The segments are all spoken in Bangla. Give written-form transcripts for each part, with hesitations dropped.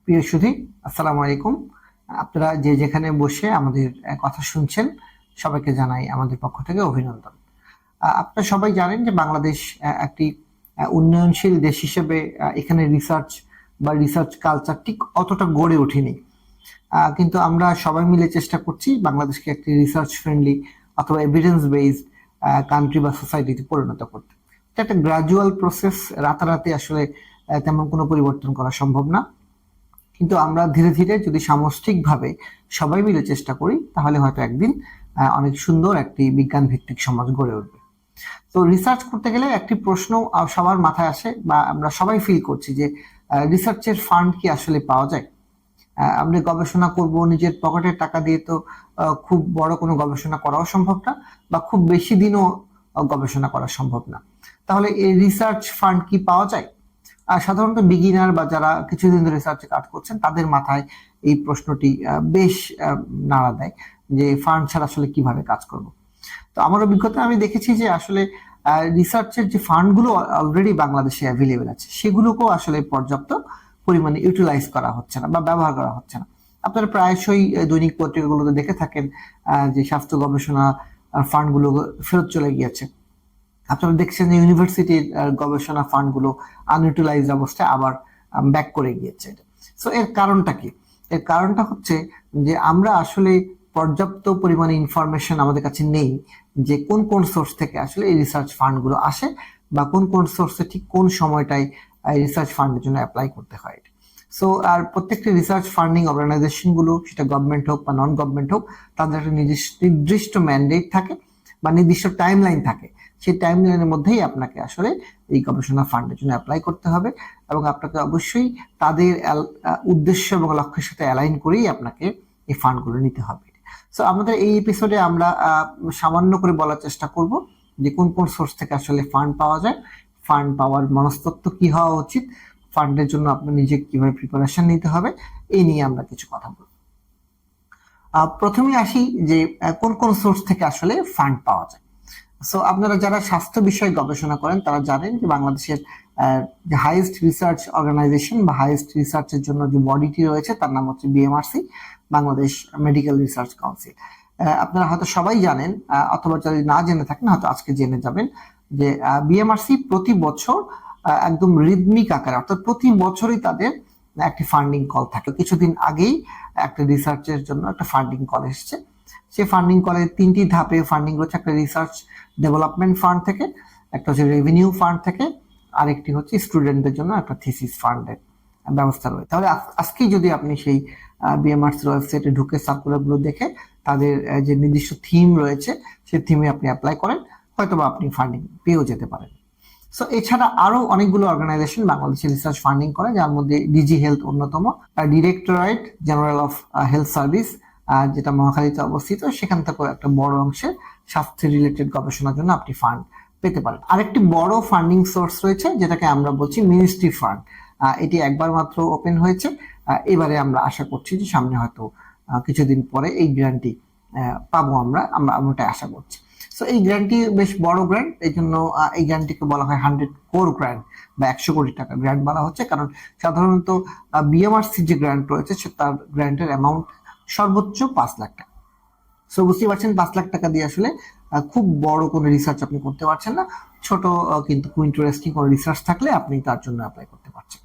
প্রিয় সুধী, আসসালামু আলাইকুম। আপনারা যে যেখানে বসে আমাদের কথা শুনছেন, সবাইকে জানাই আমাদের পক্ষ থেকে অভিনন্দন। আপনারা সবাই জানেন যে বাংলাদেশ একটি উন্নয়নশীল দেশ হিসেবে এখানে রিসার্চ বা রিসার্চ কালচার ঠিক অতটা গড়ে ওঠেনি, কিন্তু আমরা সবাই মিলে চেষ্টা করছি বাংলাদেশকে একটি রিসার্চ ফ্রেন্ডলি অথবা এভিডেন্স বেসড কান্ট্রি বা সোসাইটিতে পরিণত করতে। এটা একটা গ্রাজুয়াল প্রসেস, রাতারাতি আসলে তেমন কোনো পরিবর্তন করা সম্ভব না, কিন্তু আমরা ধীরে ধীরে যদি সামষ্টিকভাবে সবাই মিলে চেষ্টা করি তাহলে হয়তো একদিন অনেক সুন্দর একটি বিজ্ঞান ভিত্তিক সমাজ গড়ে উঠবে। তো রিসার্চ করতে গেলে একটি প্রশ্ন সবার মাথায় আসে বা আমরা সবাই ফিল করছি যে রিসার্চের ফান্ড কি আসলে পাওয়া যায়? আমরা গবেষণা করব নিজের পকেটের টাকা দিয়ে, তো খুব বড় কোনো গবেষণা করাও সম্ভব না বা খুব বেশি দিনও গবেষণা করা সম্ভব না। তাহলে এই রিসার্চ ফান্ড কি পাওয়া যায়? সাধারণত বিগিনার বা যারা কিছুদিন ধরে রিসার্চে কাজ করছেন তাদের মাথায় এই প্রশ্নটি বেশ নাড়া দেয় যে ফান্ড ছাড়া আসলে কিভাবে কাজ করব। তো আমার অভিজ্ঞতা আমি দেখেছি যে আসলে রিসার্চের যে ফান্ডগুলো অলরেডি বাংলাদেশে অ্যাভেলেবেল আছে সেগুলোকেও আসলে পর্যাপ্ত পরিমাণে ইউটিলাইজ করা হচ্ছে না বা ব্যবহার করা হচ্ছে না। আপনারা প্রায়শই দৈনিক পত্রিকাগুলোতে দেখে থাকেন যে স্বাস্থ্য গবেষণা ফান্ডগুলো ফেরত চলে গিয়েছে। আপনারা দেখছেন যে ইউনিভার্সিটির গবেষণা ফান্ডগুলো আনইউটিলাইজড অবস্থায় আবার ব্যাক করে গিয়েছে। সো এর কারণটা কি? এর কারণটা হচ্ছে যে আমরা আসলে পর্যাপ্ত পরিমাণে ইনফরমেশন আমাদের কাছে নেই যে কোন কোন সোর্স থেকে আসলে এই রিসার্চ ফান্ডগুলো আসে বা কোন কোন সোর্সে ঠিক কোন সময়টায় রিসার্চ ফান্ডের জন্য অ্যাপ্লাই করতে হয়। সো আর প্রত্যেকটি রিসার্চ ফান্ডিং অর্গানাইজেশন গুলো, সেটা গভর্নমেন্ট হোক বা নন গভর্নমেন্ট হোক, তাদের একটা নির্দিষ্ট ম্যান্ডেট থাকে বা নির্দিষ্ট টাইম লাইন থাকে। সেই টাইম লাইনের মধ্যেই আপনাকে আসলে এই গবেষণা ফান্ডের জন্য অ্যাপ্লাই করতে হবে এবং আপনাকে অবশ্যই তাদের উদ্দেশ্য এবং লক্ষ্যের সাথে অ্যালাইন করেই আপনাকে এই ফান্ডগুলো নিতে হবে। সো আমাদের এই এপিসোডে আমরা সামান্য করে বলার চেষ্টা করব যে কোন কোন সোর্স থেকে আসলে ফান্ড পাওয়া যায়, ফান্ড পাওয়ার মনস্তত্ত্ব কি হওয়া উচিত, ফান্ডের জন্য আপনার নিজে কিভাবে প্রিপারেশন নিতে হবে, এই নিয়ে আমরা কিছু কথা বলব। প্রথমে আসি যে কোন কোন সোর্স থেকে আসলে ফান্ড পাওয়া যায়। সো আপনারা যারা স্বাস্থ্য বিষয়ে গবেষণা করেন তারা জানেন যে বাংলাদেশের যে হাইয়েস্ট রিসার্চ অর্গানাইজেশন বা হাইয়েস্ট রিসার্চের জন্য যে বডিটি রয়েছে তার নাম হচ্ছে BMRC, Bangladesh medical research council. আপনারা হয়তো সবাই জানেন, অথবা যদি না জেনে থাকেন হয়তো আজকে জেনে যাবেন যে বিএমআরসি প্রতি বছর একদম রিদমিক আকারে, অর্থাৎ প্রতি বছরই তাদের একটি ফান্ডিং কল থাকে। কিছুদিন আগেই একটা রিসার্চের জন্য একটা ফান্ডিং কল এসেছে। সেই ফান্ডিং কলে 3টি ধাপে ফান্ডিং রয়েছে। একটা রিসার্চ ডেভেলপমেন্ট ফান্ড থেকে, একটা হচ্ছে রেভিনিউ ফান্ড থেকে, আরেকটি হচ্ছে স্টুডেন্টদের জন্য একটা থিসিস ফান্ডের ব্যবস্থা রয়েছে। তাহলে আজকেই যদি আপনি সেই বিএমআরসির ওয়েবসাইটে ঢুকে সার্কুলারগুলো দেখে তাদের যে নির্দিষ্ট থিম রয়েছে সেই থিমে আপনি অ্যাপ্লাই করেন, হয়তোবা আপনি ফান্ডিং পেয়েও যেতে পারেন। সো এছাড়া আরো অনেকগুলো অর্গানাইজেশন বাংলাদেশে রিসার্চ ফান্ডিং করে, যার মধ্যে ডিজি হেলথ অন্যতম। Directorate general of health service, যেটা মহাখালীতে অবস্থিত, সেখান থেকেও একটা বড় অংশের স্বাস্থ্য রিলেটেড গবেষণার জন্য আপনি ফান্ড পেতে পারেন। আরেকটি বড় ফান্ডিং সোর্স রয়েছে যেটাকে আমরা বলছি মিনিস্ট্রি ফান্ড। এটি একবার মাত্র ওপেন হয়েছে। এবারে আমরা আশা করছি যে সামনে হয়তো কিছুদিন পরে এই গ্র্যান্টটি পাবো, আমরা ওটাই আশা করছি। সো এই গ্র্যান্টটি বেশ বড় গ্র্যান্ট, এই জন্য এই গ্র্যান্টটিকে বলা হয় 100 crore গ্র্যান্ট বা 100 কোটি টাকা গ্র্যান্ট বলা হচ্ছে, কারণ সাধারণত বিএমআরসি যে গ্র্যান্ট রয়েছে তার গ্র্যান্টের অ্যামাউন্ট সর্বোচ্চ 5 লাখ টাকা। সো বুঝতেই পারছেন 5 লাখ টাকা দিয়ে আসলে খুব বড় কোনো রিসার্চ আপনি করতে পারছেন না। ছোট কিন্তু খুব ইন্টারেস্টিং কোনো রিসার্চ থাকলে আপনি তার জন্য অ্যাপ্লাই করতে পারছেন।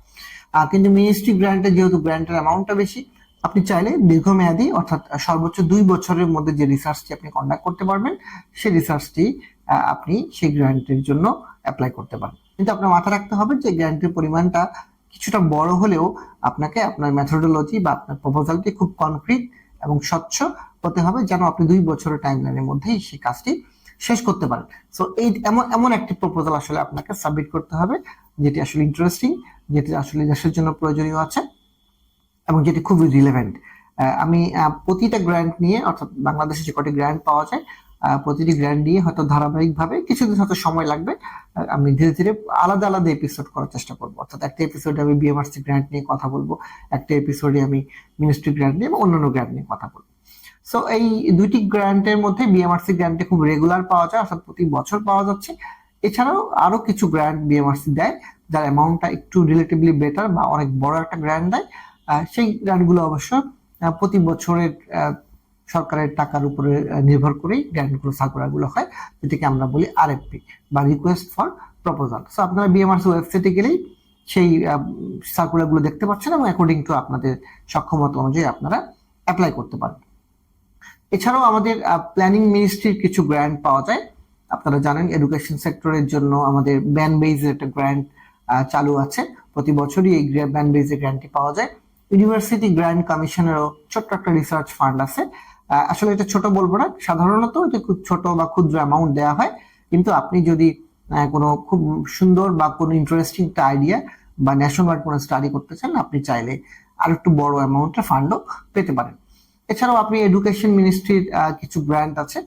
কিন্তু মিনিস্ট্রি গ্র্যান্টে যেহেতু গ্র্যান্টের অ্যামাউন্টটা বেশি, আপনি চাইলে দীর্ঘমেয়াদী অর্থাৎ সর্বোচ্চ 2 বছরের মধ্যে যে রিসার্চটি আপনি কন্ডাক্ট করতে পারবেন সেই রিসার্চটি আপনি সেই গ্র্যান্টের জন্য অ্যাপ্লাই করতে পারেন। কিন্তু আপনার মাথায় রাখতে হবে যে গ্র্যান্টের পরিমাণটা কিছুটা বড় হলেও আপনাকে আপনার মেথোডোলজি বা আপনার প্রপোজালটি খুব কনক্রিট এবং স্বচ্ছ হতে হবে, যেন আপনি 2 বছরের টাইমলাইনের মধ্যেই সেই কাজটি শেষ করতে পারেন। সো এই এমন একটি প্রপোজাল আসলে আপনাকে সাবমিট করতে হবে যেটি আসলে ইন্টারেস্টিং, যেটি আসলে দেশের জন্য প্রয়োজনীয় আছে এবং যেটি খুবই রিলেভেন্ট। আমি প্রতিটা গ্র্যান্ট নিয়ে, অর্থাৎ বাংলাদেশে যে কটি গ্র্যান্ট পাওয়া যায় প্রতিটি গ্র্যান্ট নিয়ে হয়তো ধারাবাহিকভাবে কিছুদিন হয়তো সময় লাগবে, আমি ধীরে ধীরে আলাদা আলাদা এপিসোড করার চেষ্টা করবো। অর্থাৎ একটা এপিসোডে আমি বিএমআরসি গ্র্যান্ট নিয়ে কথা বলবো, একটা এপিসোডে আমি মিনিস্ট্রি গ্র্যান্ট নিয়ে এবং অন্যান্য গ্র্যান্ট নিয়ে কথা বলবো। সো এই দুইটি গ্র্যান্টের মধ্যে বিএমআরসি গ্র্যান্টে খুব রেগুলার পাওয়া যায়, অর্থাৎ প্রতি বছর পাওয়া যাচ্ছে। এছাড়াও আরো কিছু গ্র্যান্ট বিএমআরসি দেয় যার অ্যামাউন্টটা একটু রিলেটিভলি বেটার বা অনেক বড় একটা গ্র্যান্ট দেয়, সেই গ্র্যান্টগুলো অবশ্য প্রতি বছরের সরকারের টাকার উপরে নির্ভর করেই গ্র্যান্টগুলো সার্কুলারগুলো হয়, যেটাকে আমরা বলি আরএফপি বা রিকোয়েস্ট ফর প্রপোজাল। সো আপনারা বিএমআরসি ওয়েবসাইটে গেলেই সেই সার্কুলারগুলো দেখতে পাচ্ছেন এবং অ্যাকর্ডিং টু আপনাদের সক্ষমতা অনুযায়ী আপনারা অ্যাপ্লাই করতে পারেন। এছাড়াও আমাদের প্ল্যানিং মিনিস্ট্রির কিছু গ্র্যান্ট পাওয়া যায়। আপনারা জানেন এডুকেশন সেক্টরের জন্য আমাদের ব্যান বেজের একটা গ্র্যান্ট চালু আছে, প্রতি বছরই এই ব্যান বেজের গ্র্যান্টটি পাওয়া যায়। ইউনিভার্সিটি গ্র্যান্ট কমিশনেরও ছোট্ট একটা রিসার্চ ফান্ড আছে। আসলে এটা ছোট বলবো না, সাধারণত এটা খুব ছোট বা ক্ষুদ্র অ্যামাউন্ট দেওয়া হয়, কিন্তু আপনি যদি কোনো খুব সুন্দর বা কোনো ইন্টারেস্টিং একটা আইডিয়া বা ন্যাশনাল ওয়াইড কোনো স্টাডি করতে চান, আপনি চাইলে আর একটু বড় অ্যামাউন্টের ফান্ডও পেতে পারেন। এছাড়াও আপনি এডুকেশন মিনিস্ট্রির কিছু গ্র্যান্ট আছে।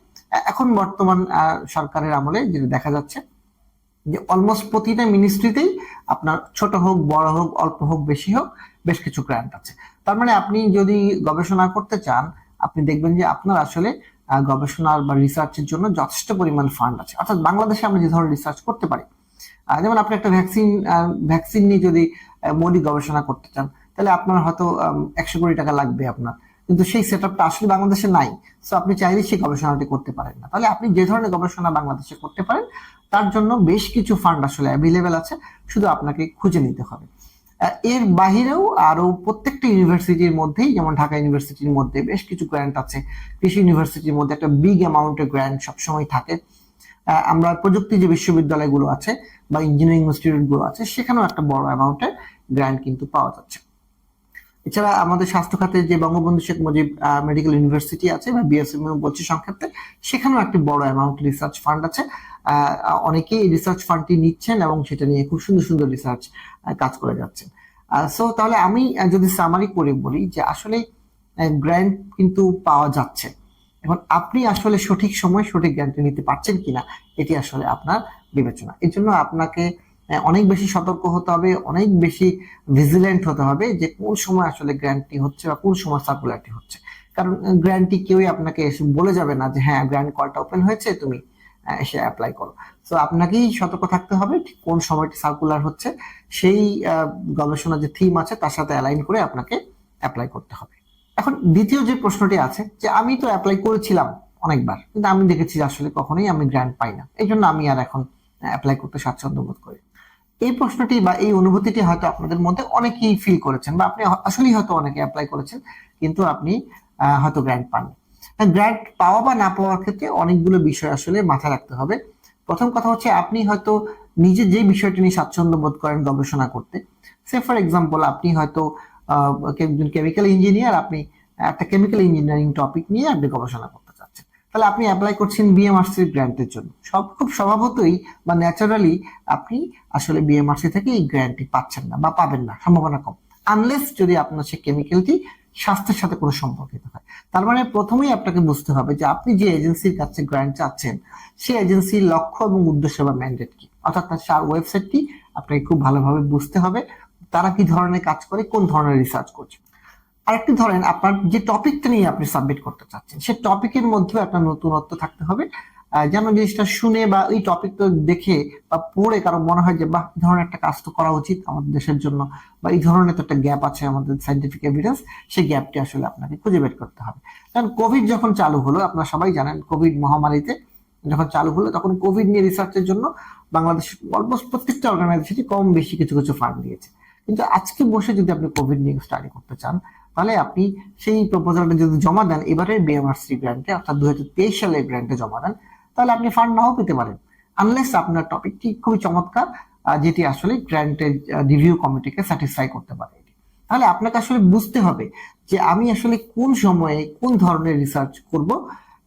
এখন বর্তমান সরকারের আমলে যেটা দেখা যাচ্ছে যে অলমোস্ট প্রতিটা মিনিস্ট্রিতেই আপনার ছোট হোক বড় হোক অল্প হোক বেশি হোক বেশ কিছু গ্র্যান্ট আছে। তার মানে আপনি যদি গবেষণা করতে চান, আপনি দেখবেন যে আপনার আসলে গবেষণার বা রিসার্চের জন্য যথেষ্ট পরিমাণ ফান্ড আছে। অর্থাৎ বাংলাদেশে আমরা যে ধরনের রিসার্চ করতে পারি, যেমন আপনি একটা ভ্যাকসিন নিয়ে যদি মৌলিক গবেষণা করতে চান, তাহলে আপনার হয়তো 100 কোটি টাকা লাগবে আপনার, কিন্তু সেই সেট আপটা আসলে বাংলাদেশে নাই। সো আপনি চাইলে সেই গবেষণাটি করতে পারেন না। তাহলে আপনি যে ধরনের গবেষণা বাংলাদেশে করতে পারেন তার জন্য বেশ কিছু ফান্ড আসলে অ্যাভেলেবেল আছে, শুধু আপনাকে খুঁজে নিতে হবে। এর বাহিরেও আরো প্রত্যেকটা ইউনিভার্সিটির মধ্যেই, যেমন ঢাকা ইউনিভার্সিটির মধ্যে বেশ কিছু গ্র্যান্ট আছে, কৃষি ইউনিভার্সিটির মধ্যে একটা বিগ অ্যামাউন্টের গ্র্যান্ট সবসময় থাকে। আমরা প্রযুক্তি যে বিশ্ববিদ্যালয়গুলো আছে বা ইঞ্জিনিয়ারিং ইনস্টিটিউট গুলো আছে, সেখানেও একটা বড় অ্যামাউন্টের গ্র্যান্ট কিন্তু পাওয়া যাচ্ছে। এছাড়া আমাদের স্বাস্থ্য খাতে যে বঙ্গবন্ধু শেখ মুজিব মেডিকেল ইউনিভার্সিটি আছে বা বিএসএমইউ বলছি সংক্ষেপে, সেখানেও একটি বড় অ্যামাউন্ট রিসার্চ ফান্ড আছে। অনেকেই এই রিসার্চ ফান্ডটি নিচ্ছেন এবং সেটা নিয়ে খুব সুন্দর সুন্দর রিসার্চ কাজ করে যাচ্ছেন। সো তাহলে আমি যদি সামারি করে বলি যে আসলে গ্র্যান্ট কিন্তু পাওয়া যাচ্ছে, এখন আপনি আসলে সঠিক সময় সঠিক গ্র্যান্টটি নিতে পারছেন কিনা এটি আসলে আপনার বিবেচনা। এর জন্য আপনাকে অনেক বেশি সতর্ক হতে হবে, অনেক বেশি ভিজিল্যান্ট হতে হবে যে কোন সময় আসলে গ্র্যান্টটি হচ্ছে বা কোন সময় সার্কুলারটি হচ্ছে। কারণ গ্র্যান্টটি কেউই আপনাকে এসে বলে যাবে না যে হ্যাঁ গ্র্যান্ট কলটা ওপেন হয়েছে, তুমি এসে অ্যাপ্লাই করো। তো আপনাকেই সতর্ক থাকতে হবে ঠিক কোন সময়টি সার্কুলার হচ্ছে, সেই গবেষণা যে থিম আছে তার সাথে অ্যালাইন করে আপনাকে অ্যাপ্লাই করতে হবে। এখন দ্বিতীয় যে প্রশ্নটি আছে যে আমি তো অ্যাপ্লাই করেছিলাম অনেকবার, কিন্তু আমি দেখেছি আসলে কখনোই আমি গ্র্যান্ট পাই না, এই জন্য আমি আর এখন অ্যাপ্লাই করতে স্বাচ্ছন্দ্য বোধ করি। এই প্রশ্নটি বা এই অনুভূতিটি হয়তো আপনাদের মধ্যে অনেকেই ফিল করেছেন, বা আপনি আসলেই হয়তো অনেকে অ্যাপ্লাই করেছেন কিন্তু আপনি হয়তো গ্র্যান্ট পাননি। গ্র্যান্ট পাওয়া বা না পাওয়ার ক্ষেত্রে অনেকগুলো বিষয় আসলে মাথায় রাখতে হবে। প্রথম কথা হচ্ছে আপনি হয়তো নিজে যে বিষয়টি নিয়ে স্বাচ্ছন্দ্য বোধ করেন গবেষণা করতে, সে ফর এক্সাম্পল আপনি হয়তো একজন কেমিক্যাল ইঞ্জিনিয়ার, আপনি একটা কেমিক্যাল ইঞ্জিনিয়ারিং টপিক নিয়ে আপনি গবেষণা করতে চাচ্ছেন, তাহলে আপনি অ্যাপ্লাই করছেন বিএমআরসি গ্র্যান্টের জন্য। খুব স্বভাবতই বা ন্যাচারালি আপনি আসলে বিএমআরসি থেকে এই গ্র্যান্টটি পাচ্ছেন না বা পাবেন না, সম্ভাবনা কম, আনলেস যদি আপনার সেই কেমিক্যালটি স্বাস্থ্যের সাথে কোনো সম্পর্কিত হয়। তার মানে প্রথমেই আপনাকে বুঝতে হবে যে আপনি যে এজেন্সির কাছে গ্র্যান্ট চাচ্ছেন সেই এজেন্সির লক্ষ্য এবং উদ্দেশ্য বা ম্যান্ডেট কি, অর্থাৎ তার ওয়েবসাইটটি আপনাকে খুব ভালোভাবে বুঝতে হবে, তারা কি ধরনের কাজ করে, কোন ধরনের রিসার্চ করছে। আরেকটি ধরেন আপনার যে টপিকটা নিয়ে আপনি সাবমিট করতে চাচ্ছেন সেই টপিকের মধ্যে একটা নতুনত্ব থাকতে হবে, যেন জিনিসটা শুনে বা এই টপিকটা দেখে বা পড়ে কারো মনে হয় যে বাহ এই ধরনের একটা কাজ তো করা উচিত আমাদের দেশের জন্য, বা এই ধরনের তো একটা গ্যাপ আছে আমাদের সাইন্টিফিক এভিডেন্স, সেই গ্যাপটি আসলে আপনাকে খুঁজে বের করতে হবে। কারণ কোভিড যখন চালু হলো, আপনারা সবাই জানেন কোভিড মহামারীতে যখন চালু হলো তখন কোভিড নিয়ে রিসার্চের জন্য বাংলাদেশ অলমোস্ট প্রত্যেকটা অর্গানাইজেশনই কম বেশি কিছু কিছু ফান্ড দিয়েছে। কিন্তু আজকে বসে যদি আপনি কোভিড নিয়ে স্টাডি করতে চান, তাহলে আপনি সেই প্রপোজালটা যদি জমা দেন এবারের বিএমআরসি গ্র্যান্টে, অর্থাৎ 2023 সালের গ্র্যান্টে জমা দেন, তাহলে আপনি ফান্ড নাও পেতে পারেন, আনলেস আপনার টপিকটি খুবই চমৎকার, যেটি আসলে গ্র্যান্টের রিভিউ কমিটিকে স্যাটিসফাই করতে পারে। তাহলে আপনাকে আসলে বুঝতে হবে যে আমি আসলে কোন সময়ে কোন ধরনের রিসার্চ করব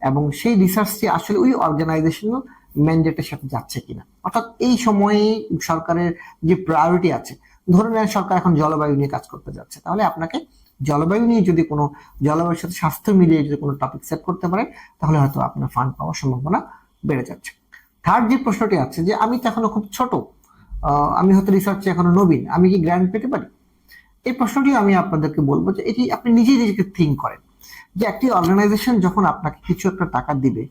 এবং সেই রিসার্চটি আসলে ওই অর্গানাইজেশনাল ম্যান্ডেটের সাথে যাচ্ছে কিনা। অর্থাৎ এই সময়ে সরকারের যে প্রায়োরিটি আছে, ধরে নেন সরকার এখন জলবায়ু নিয়ে কাজ করতে যাচ্ছে, তাহলে আপনাকে জলবায়ু নিয়ে যদি কোনো জলবায়ুর সাথে স্বাস্থ্য মিলিয়ে যদি কোনো টপিক সেট করতে পারে, তাহলে হয়তো আপনার ফান্ড পাওয়ার সম্ভাবনা বেড়ে যাচ্ছে। থার্ড যে প্রশ্নটি আছে যে আমি তো এখনো খুব ছোট, আমি হয়তো রিসার্চে এখনো নবীন, আমি কি গ্র্যান্ট পেতে পারি? এই প্রশ্নটি আমি আপনাদেরকে বলবো যে এটি আপনি নিজেই নিজেকে থিঙ্ক করেন যে একটি অর্গানাইজেশন যখন আপনাকে কিছু একটা টাকা দিবে,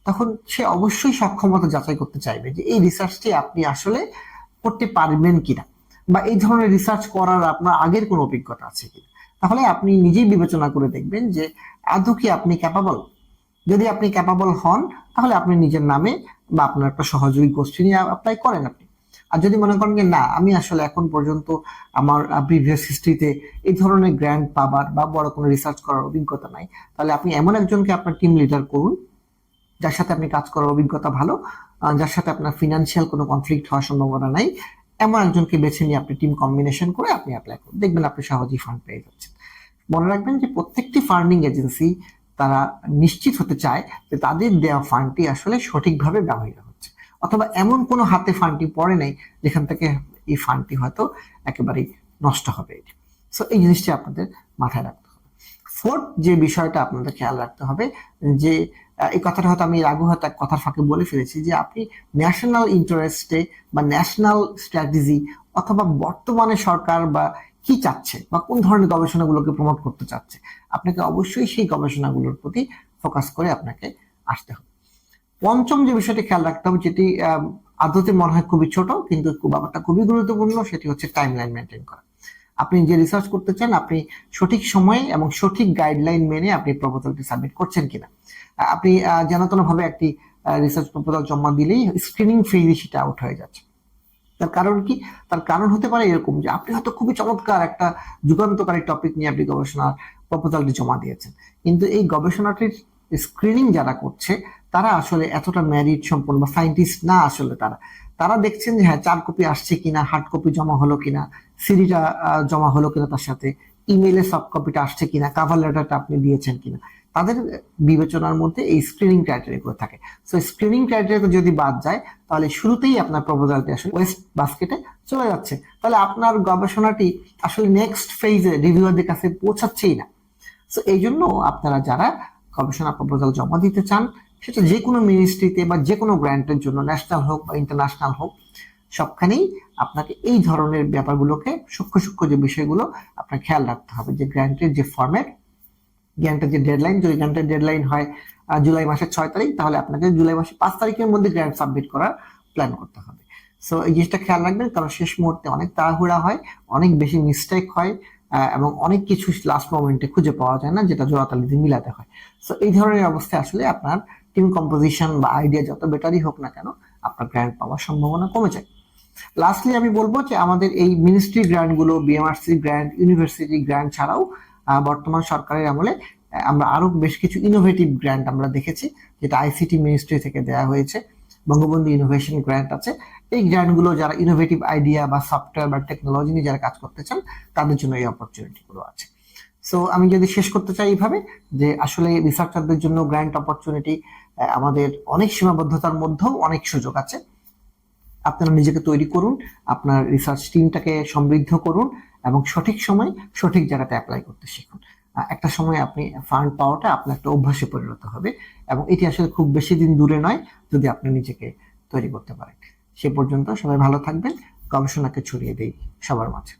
তখন সে অবশ্যই সক্ষমতা যাচাই করতে চাইবে যে এই রিসার্চটি আপনি আসলে করতে পারবেন কিনা, বা এই ধরনের রিসার্চ করার আপনার আগের কোনো অভিজ্ঞতা আছে কিনা। তাহলে আপনি নিজেই বিবেচনা করে দেখবেন যে আদৌ কি আপনি ক্যাপাবল। যদি আপনি ক্যাপাবল হন তাহলে আপনি নিজের নামে বা আপনার একটা সহযোগী গোষ্ঠী নিয়ে অ্যাপ্লাই করেন আপনি। আর যদি মনে করেন যে না, আমি আসলে এখন পর্যন্ত আমার প্রিভিয়াস হিস্ট্রিতে এই ধরনের গ্র্যান্ট পাবার বা বড় কোনো রিসার্চ করার অভিজ্ঞতা নাই, তাহলে আপনি এমন একজনকে আপনার টিম লিডার করুন যার সাথে আপনি কাজ করার অভিজ্ঞতা ভালো, যার সাথে আপনার ফিনান্সিয়াল কোনো কনফ্লিক্ট হওয়ার সম্ভাবনা নাই, এমন একজনকে বেছে নিয়ে আপনি টিম কম্বিনেশন করে আপনি অ্যাপ্লাই করুন, দেখবেন আপনি সহজেই ফান্ড পেয়ে যাচ্ছেন। মনে রাখবেন যে প্রত্যেকটি ফান্ডিং এজেন্সি তারা নিশ্চিত হতে চায় যে তাদের দেওয়া ফান্ডটি আসলে সঠিকভাবে ব্যবহৃত হচ্ছে, অথবা এমন কোনো হাতে ফান্ডটি পড়ে নাই যেখান থেকে এই ফান্ডটি হয়তো একেবারেই নষ্ট হবে। সো এই জিনিসটি আপনাদের মাথায় রাখতে হবে। ফোর্থ যে বিষয়টা আপনাদের খেয়াল রাখতে হবে, যে এই কথাটা হয়তো আমি রাগু হয়তো এক কথার ফাঁকে বলে ফেলেছি, যে আপনি ন্যাশনাল ইন্টারেস্টে বা ন্যাশনাল স্ট্র্যাটেজি অথবা বর্তমানে সরকার বা কি চাচ্ছে বা কোন ধরনের গবেষণাগুলোকে প্রমোট করতে চাচ্ছে, আপনাকে অবশ্যই সেই গবেষণাগুলোর প্রতি ফোকাস করে আপনাকে আসতে হবে। পঞ্চম যে বিষয়টি খেয়াল রাখতে হবে, যেটি আদতে মনে হয় খুবই ছোট কিন্তু ব্যাপারটা খুবই গুরুত্বপূর্ণ, সেটি হচ্ছে টাইমলাইন মেনটেন করা। আপনি যে রিসার্চ করতে চান আপনি সঠিক সময়ে এবং সঠিক গাইডলাইন মেনে আপনি প্রপোজালটি সাবমিট করছেন কিনা। আপনি যেন ভাবে একটি রিসার্চ প্রপোজাল জমা দিলেই স্ক্রিনিং ফেজে সেটা আউট হয়ে যাচ্ছে। তার কারণ কি? তার কারণ হতে পারে এরকম যে আপনি হয়তো খুবই চমৎকার একটা যুগান্তকারী টপিক নিয়ে আপনি গবেষণার প্রপোজালটি জমা দিয়েছেন, কিন্তু এই গবেষণাটির স্ক্রিনিং যারা করছে তারা আসলে এতটা ম্যারিট সম্পন্ন বা সায়েন্টিস্ট না। আসলে তারা দেখছেন যে হ্যাঁ 4 কপি আসছে কিনা, হার্ড কপি জমা হলো কিনা, সিডিটা জমা হলো কিনা, তার সাথে ইমেইলে সফট কপিটা আসছে কিনা, কাভার লেটারটা আপনি দিয়েছেন কিনা, তাদের বিবেচনার মধ্যে এই স্ক্রিনিং ক্রাইটেরিয়া করে থাকে। সো স্ক্রিনিং ক্রাইটেরিয়া যদি বাদ যায় তাহলে শুরুতেই আপনার প্রপোজালটি আসলে ওয়েস্ট বাস্কেটে চলে যাচ্ছে, তাহলে আপনার গবেষণাটি আসলে নেক্সট ফেজে রিভিউয়ারদের কাছে পৌঁছাচ্ছেই না। সো এই জন্য আপনারা যারা গবেষণা প্রপোজাল জমা দিতে চান, সেটা যে কোনো মিনিস্ট্রিতে বা যে কোনো গ্র্যান্টের জন্য, ন্যাশনাল হোক বা ইন্টারন্যাশনাল হোক, সবখানেই আপনাকে এই ধরনের ব্যাপারগুলোকে সূক্ষ্ম সূক্ষ্ম যে বিষয়গুলো আপনার খেয়াল রাখতে হবে। যে গ্র্যান্টের যে ফরম্যাট, গ্র্যান্টের যে ডেডলাইন, যদি গ্র্যান্টের ডেডলাইন হয় জুলাই মাসের 6 তারিখ, তাহলে আপনাকে জুলাই মাসের 5 তারিখের মধ্যে গ্র্যান্ট সাবমিট করার প্ল্যান করতে হবে। সো এই জিনিসটা খেয়াল রাখবেন, কারণ শেষ মুহূর্তে অনেক তাড়াহুড়া হয়, অনেক বেশি মিস্টেক হয়, এবং অনেক কিছু লাস্ট মোমেন্টে খুঁজে পাওয়া যায় না যেটা জোড়াতালি দিয়ে মিলাতে হয়। সো এই ধরনের অবস্থায় আসলে আপনার টিম কম্পোজিশন বা আইডিয়া যত বেটারই হোক না কেন, আপনার গ্র্যান্ট পাওয়ার সম্ভাবনা কমে যায়। লাস্টলি আমি বলবো যে আমাদের এই মিনিস্ট্রি গ্র্যান্ট গুলো, বিএমআরসি গ্র্যান্ট, ইউনিভার্সিটি গ্র্যান্ট ছাড়াও বর্তমান সরকারের আমলে আমরা আরো বেশ কিছু ইনোভেটিভ গ্র্যান্ট আমরা দেখেছি, যেটা আইসিটি মিনিস্ট্রি থেকে দেওয়া হয়েছে। বঙ্গবন্ধু ইনোভেশন গ্র্যান্ট আছে। এই গ্র্যান্ট গুলো যারা ইনোভেটিভ আইডিয়া বা সফটওয়্যার বা টেকনোলজি নিয়ে যারা কাজ করতে চান তাদের জন্য এই অপরচুনিটি গুলো আছে। সো আমি যদি শেষ করতে চাই এইভাবে, যে আসলে রিসার্চারদের জন্য গ্র্যান্ট অপরচুনিটি আমাদের অনেক সীমাবদ্ধতার মধ্যেও অনেক সুযোগ আছে। আপনারা নিজেকে তৈরি করুন, আপনার রিসার্চ টিমটাকে সমৃদ্ধ করুন এবং সঠিক সময় সঠিক জায়গাতে অ্যাপ্লাই করতে শিখুন। একটা সময় আপনি ফান্ড পাওয়াটা আপনার একটা অভ্যাসে পরিণত হবে, এবং এটি আসলে খুব বেশি দিন দূরে নয় যদি আপনি নিজেকে তৈরি করতে পারেন। সে পর্যন্ত সবাই ভালো থাকবেন, গবেষণাকে ছড়িয়ে দেই সবার মাঝে।